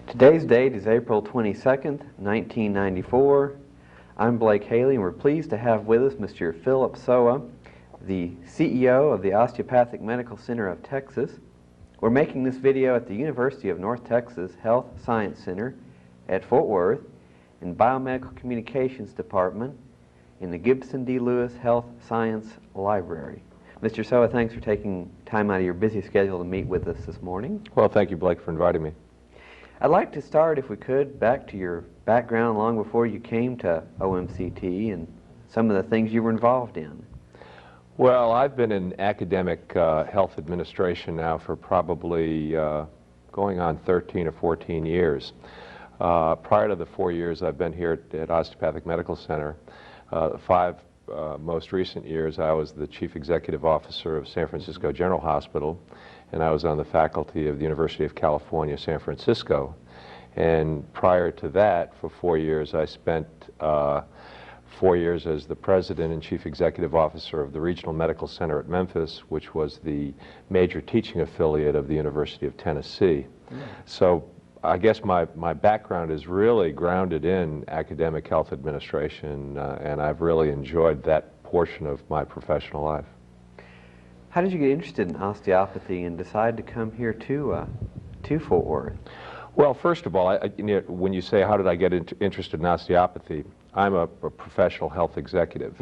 Today's date is April 22nd, 1994. I'm Blake Hailey, and we're pleased to have with us Mr. Philip Sowa, the CEO of the Osteopathic Medical Center of Texas. We're making this video at the University of North Texas Health Science Center at Fort Worth in Biomedical Communications Department in the Gibson D. Lewis Health Science Library. Mr. Sowa, thanks for taking time out of your busy schedule to meet with us this morning. Well, thank you, Blake, for inviting me. I'd like to start, if we could, back to your background long before you came to OMCT and some of the things you were involved in. Well, I've been in academic health administration now for probably going on 13 or 14 years. Prior to the 4 years I've been here at Osteopathic Medical Center, five most recent years I was the Chief Executive Officer of San Francisco General Hospital, and I was on the faculty of the University of California, San Francisco. And prior to that, for 4 years, I spent 4 years as the President and Chief Executive Officer of the Regional Medical Center at Memphis, which was the major teaching affiliate of the University of Tennessee. So I guess my background is really grounded in academic health administration, and I've really enjoyed that portion of my professional life. How did you get interested in osteopathy and decide to come here to Fort Worth? Well, first of all, when you say how did I get interested in osteopathy, I'm a professional health executive,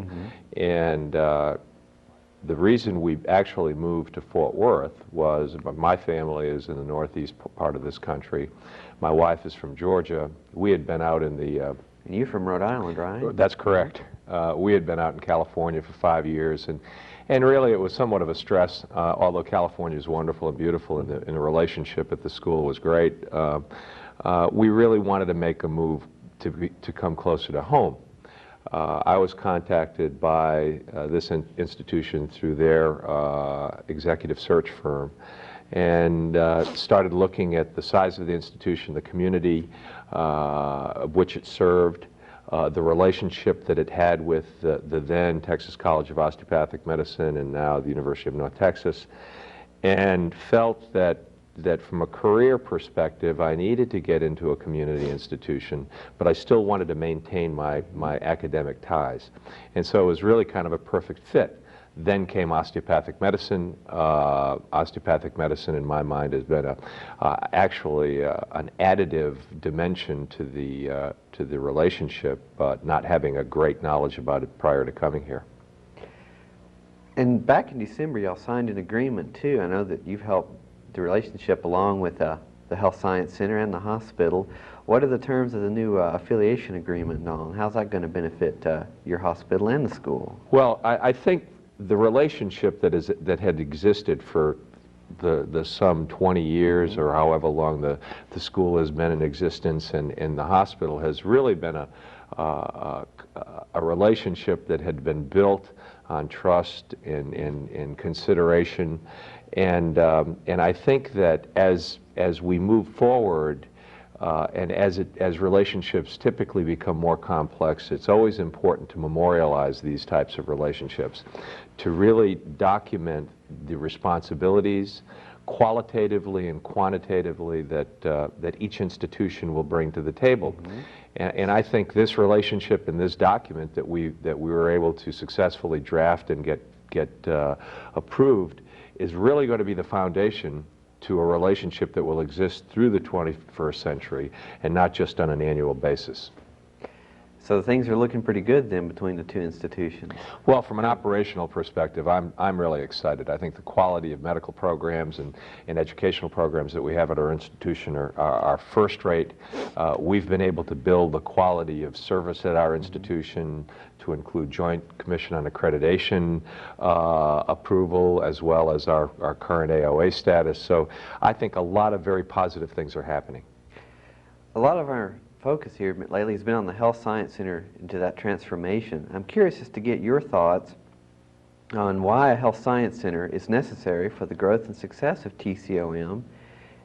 and the reason we actually moved to Fort Worth was my family is in the northeast part of this country. My wife is from Georgia. We had been out in the... and you're from Rhode Island, right? That's correct. We had been out in California for 5 years, and really it was somewhat of a stress, although California is wonderful and beautiful and the relationship at the school was great. We really wanted to make a move to come closer to home. I was contacted by this institution through their executive search firm and started looking at the size of the institution, the community of which it served, the relationship that it had with the then Texas College of Osteopathic Medicine and now the University of North Texas, and felt that from a career perspective I needed to get into a community institution, but I still wanted to maintain my academic ties. And so it was really kind of a perfect fit. Then came osteopathic medicine. Osteopathic medicine, in my mind, has been actually an additive dimension to the relationship, but not having a great knowledge about it prior to coming here. And back in December, y'all signed an agreement too. I know that you've helped the relationship along with the Health Science Center and the hospital. What are the terms of the new affiliation agreement, Don? How's that going to benefit your hospital and the school? Well, I think the relationship that had existed for the some 20 years or however long the school has been in existence and the hospital has really been a relationship that had been built on trust and consideration, and I think that as we move forward and as relationships typically become more complex, it's always important to memorialize these types of relationships, to really document the responsibilities qualitatively and quantitatively that each institution will bring to the table. And I think this relationship and this document that we were able to successfully draft and get approved is really going to be the foundation to a relationship that will exist through the 21st century and not just on an annual basis. So things are looking pretty good then between the two institutions. Well, from an operational perspective, I'm really excited. I think the quality of medical programs and educational programs that we have at our institution are first rate. We've been able to build the quality of service at our institution to include Joint Commission on Accreditation approval, as well as our current AOA status. So I think a lot of very positive things are happening. A lot of our focus here lately has been on the Health Science Center into that transformation. I'm curious as to get your thoughts on why a Health Science Center is necessary for the growth and success of TCOM,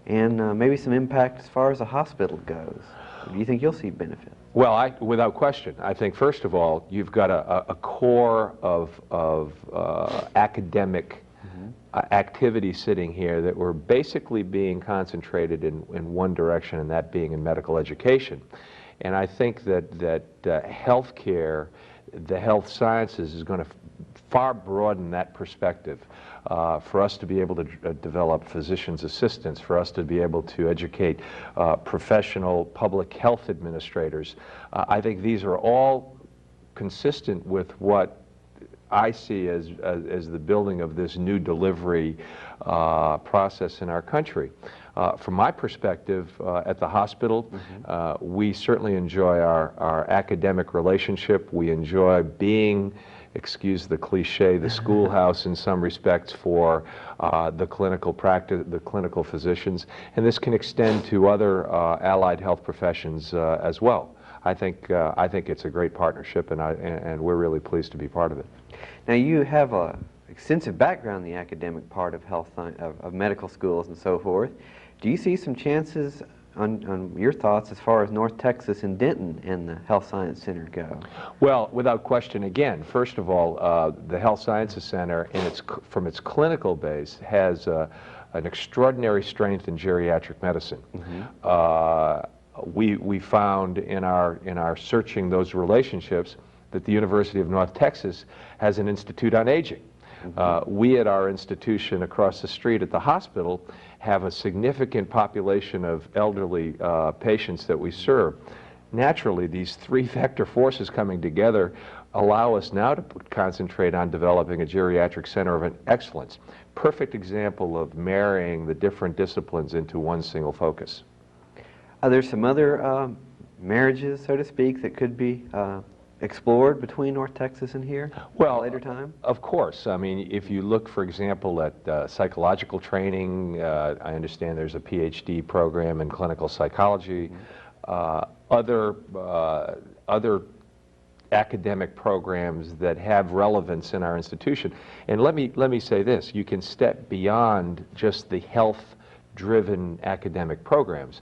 and maybe some impact as far as a hospital goes. Do you think you'll see benefit? Well, without question. I think, first of all, you've got a core of academic activities sitting here that were basically being concentrated in one direction, and that being in medical education. And I think that healthcare, the health sciences, is going to far broaden that perspective. For us to be able to develop physician's assistants, for us to be able to educate professional public health administrators. I think these are all consistent with what I see as the building of this new delivery process in our country. From my perspective, at the hospital, we certainly enjoy our academic relationship. We enjoy being, excuse the cliche, the schoolhouse in some respects for the clinical practice, the clinical physicians, and this can extend to other allied health professions as well. I think it's a great partnership, and we're really pleased to be part of it. Now, you have a extensive background in the academic part of health of medical schools and so forth. Do you see some chances, on your thoughts, as far as North Texas and Denton and the Health Science Center go? Well, without question, again, first of all, the Health Sciences Center, from its clinical base, has an extraordinary strength in geriatric medicine. We found in our searching those relationships that the University of North Texas has an institute on aging. We at our institution across the street at the hospital have a significant population of elderly patients that we serve. Naturally, these three vector forces coming together allow us now to concentrate on developing a geriatric center of excellence. Perfect example of marrying the different disciplines into one single focus. Are there some other marriages, so to speak, that could be explored between North Texas and here at a later time? Of course. I mean, if you look, for example, at psychological training, I understand there's a PhD program in clinical psychology. Other academic programs that have relevance in our institution. And let me say this: you can step beyond just the health-driven academic programs.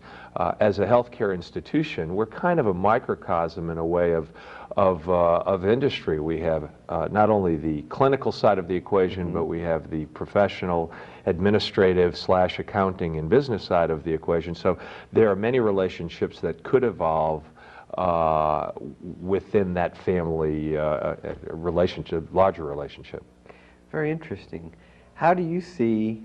As a healthcare institution, we're kind of a microcosm in a way of industry. We have not only the clinical side of the equation, but we have the professional, administrative / accounting and business side of the equation. So there are many relationships that could evolve within that family relationship, larger relationship. Very interesting. How do you see,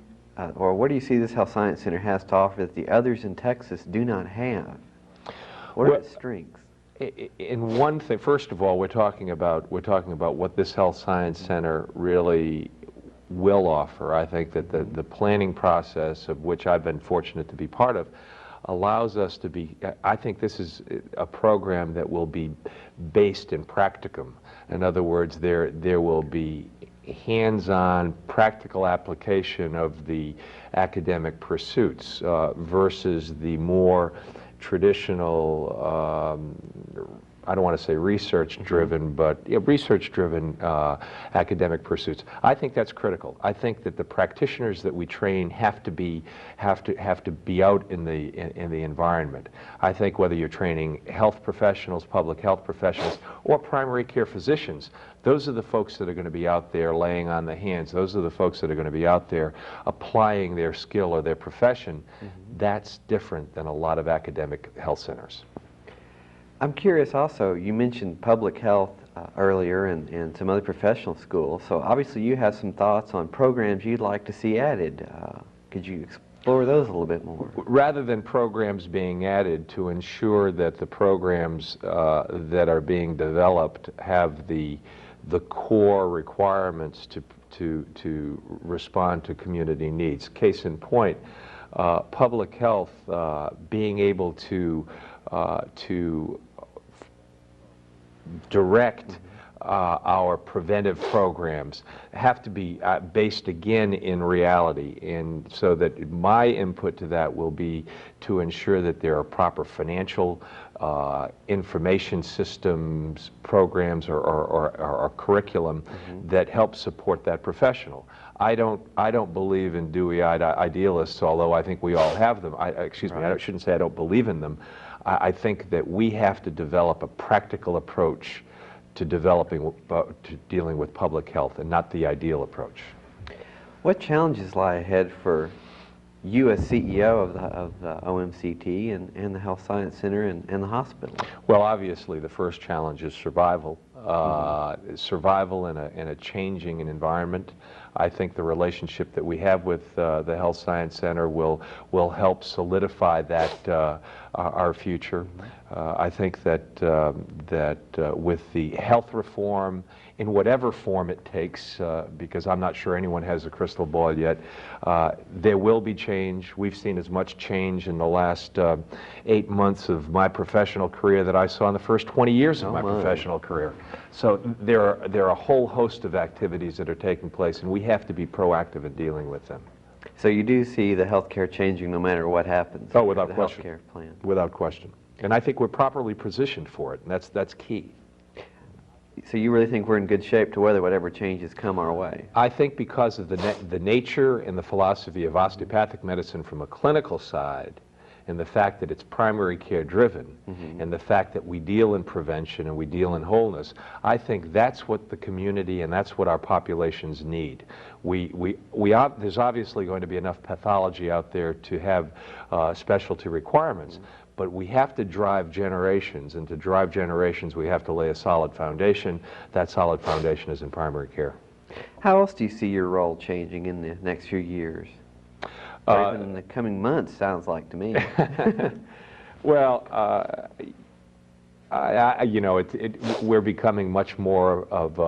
or what do you see this Health Science Center has to offer that the others in Texas do not have? What are its strengths? In one thing, first of all, we're talking about what this Health Science Center really will offer. I think that the planning process, of which I've been fortunate to be part of, allows us to be, I think this is a program that will be based in practicum. In other words, there will be hands-on practical application of the academic pursuits versus the traditional, I don't want to say research-driven, but research-driven academic pursuits. I think that's critical. I think that the practitioners that we train have to be out in the environment. I think whether you're training health professionals, public health professionals, or primary care physicians, those are the folks that are going to be out there laying on the hands. Those are the folks that are going to be out there applying their skill or their profession. That's different than a lot of academic health centers. I'm curious also, you mentioned public health earlier and some other professional schools, so obviously you have some thoughts on programs you'd like to see added. Could you explore those a little bit more? Rather than programs being added, to ensure that the programs that are being developed have the core requirements to respond to community needs. Case in point, public health being able to direct our preventive programs have to be based again in reality, and so that my input to that will be to ensure that there are proper financial information systems, programs, or curriculum that help support that professional. I don't believe in dewy-eyed idealists, although I think we all have them. I shouldn't say I don't believe in them. I think that we have to develop a practical approach to dealing with public health, and not the ideal approach. What challenges lie ahead for you as CEO of the OMCT and the Health Science Center and the hospital? Well, obviously, the first challenge is survival. Survival in a changing environment. I think the relationship that we have with the Health Science Center will help solidify that our future. I think that with the health reform, in whatever form it takes, because I'm not sure anyone has a crystal ball yet, there will be change. We've seen as much change in the last 8 months of my professional career that I saw in the first 20 years of my professional career. So there are a whole host of activities that are taking place, and we have to be proactive in dealing with them. So you do see the healthcare changing no matter what happens? Oh, without with question. The healthcare plan. Without question. And I think we're properly positioned for it, and that's key. So you really think we're in good shape to weather whatever changes come our way? I think because of the nature and the philosophy of osteopathic medicine from a clinical side, and the fact that it's primary care driven, and the fact that we deal in prevention and we deal in wholeness, I think that's what the community and that's what our populations need. There's obviously going to be enough pathology out there to have specialty requirements, but we have to drive generations, and to drive generations we have to lay a solid foundation. That solid foundation is in primary care. How else do you see your role changing in the next few years? Or even in the coming months, sounds like to me. Well, we're becoming much more of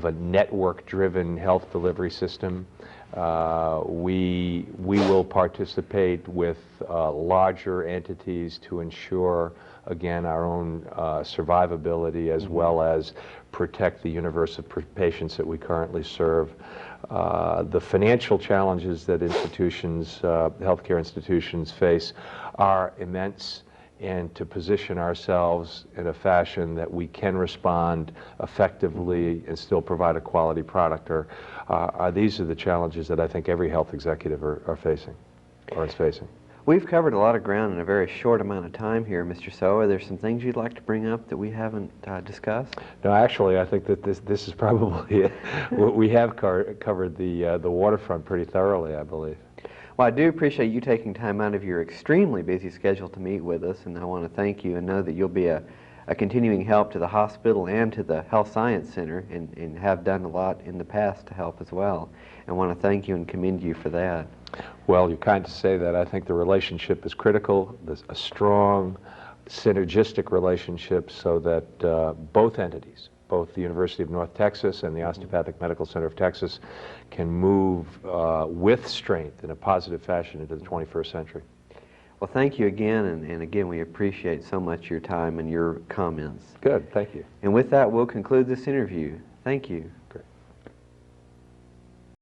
a network-driven health delivery system. We will participate with larger entities to ensure, again, our own survivability, as well as protect the universe of patients that we currently serve. The financial challenges that institutions, healthcare institutions face are immense, and to position ourselves in a fashion that we can respond effectively and still provide a quality product these are the challenges that I think every health executive are facing, or is facing. We've covered a lot of ground in a very short amount of time here, Mr. Sowa. Are there some things you'd like to bring up that we haven't discussed? No, actually, I think that this is probably it. We have covered the waterfront pretty thoroughly, I believe. Well, I do appreciate you taking time out of your extremely busy schedule to meet with us, and I want to thank you and know that you'll be a continuing help to the hospital and to the Health Science Center, and have done a lot in the past to help as well. I want to thank you and commend you for that. Well, you're kind to say that. I think the relationship is critical. There's a strong synergistic relationship so that both entities, both the University of North Texas and the Osteopathic Medical Center of Texas, can move with strength in a positive fashion into the 21st century. Well, thank you again, and again, we appreciate so much your time and your comments. Good, thank you. And with that, we'll conclude this interview. Thank you.